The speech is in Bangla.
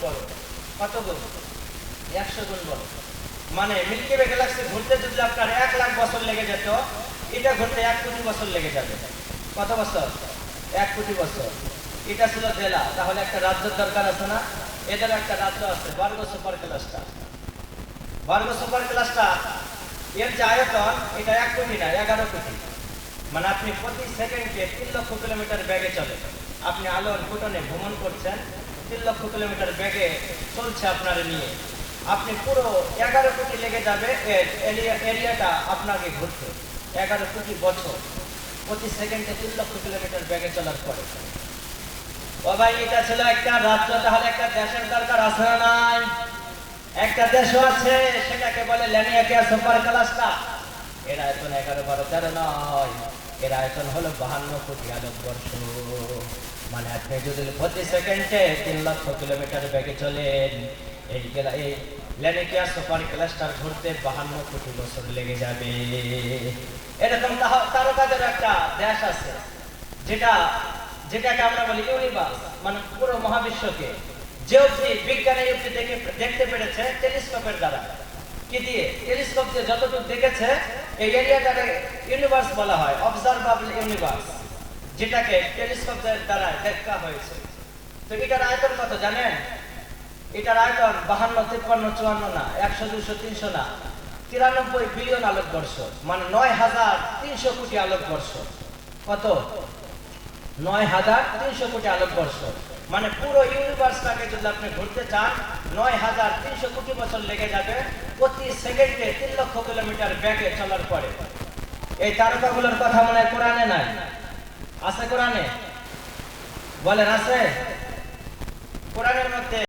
বড়। কত গুণ? 100 গুণ বড়। মানে মিল্কি ওয়ে গ্যালাক্সি ঘুরতে যদি আপনার 1 লাখ বছর লেগে যেত, এটা ঘুরতে 1 কোটি বছর লেগে যাবে। কত বছর? 1 কোটি বছর। এটা ছিল জেলা, তাহলে একটা রাজ্যের দরকার আছে না? এদের একটা রাজ্য আছে, Virgo super cluster. Virgo super cluster এর যে আয়তন, এটা 1 কোটি না, 11 কোটি। মানে আপনি প্রতি সেকেন্ডে 3 লক্ষ কিলোমিটার বেগে চলে। আপনি আলোর ফোটনে ভ্রমণ করছেন, 3 লক্ষ কিলোমিটার বেগে চলছে আপনার নিয়ে। আপনি পুরো 11 কোটি লেগে যাবে এরিয়াটা আপনাকে ঘুরতে। 11 কোটি বছর প্রতি সেকেন্ডে 3 লক্ষ কিলোমিটার বেগে চলার পরে। ও ভাই, এটা ছিল একটা রাজ্য, তাহলে একটা দেশের দরকার আছে না নাই? একটা দেশও আছে, সেটাকে বলে ল্যানিয়াকিয়া সুপার ক্লাস্টার। এর আয়তন 11, 12, 13 নয়, এর আয়তন হলো 52 কোটি আলোকবর্ষ। মানে আপনি যদি প্রতি সেকেন্ডে 3 লক্ষ কিলোমিটার বেগে চলেন, এই ল্যানিয়াকিয়া সুপার ক্লাস্টার ঘুরতে 52 কোটি বছর লেগে যাবে। এরকম তারকাদের একটা দেশ আছে, যেটাকে আমরা বলি ইউনিভার্স, মানে পুরো মহাবিশ্বকে যে অবধি বিজ্ঞানের অবধি দেখতে পেরেছে টেলিস্কোপের দ্বারা। কি দিয়ে? টেলিস্কোপ দিয়ে যতটুকু দেখেছে, এই এরিয়াটাকে ইউনিভার্স বলা হয়, অবজারভেবল ইউনিভার্স, যেটাকে টেলিস্কোপের দ্বারা দেখা হয়েছে। তো এটার আয়তন কত জানেন? এটার আয়তন 52, 53, 54 না, 100, 200, 300 না, 93 বিলিয়ন আলোকবর্ষ, মানে 9300 কোটি আলোকবর্ষ। কত? 9300 কোটি আলোকবর্ষ। মানে পুরো ইউনিভার্সটাকে যদি আপনি ঘুরতে চান, 9300 কোটি বছর লেগে যাবে প্রতি সেকেন্ডে 3 লক্ষ কিলোমিটার বেগে চলার পরে। এই তারকাগুলোর কথা মনে হয় কোরআনে নাই? আছে কোরআনে? বলেন আছে? কোরআনের মধ্যে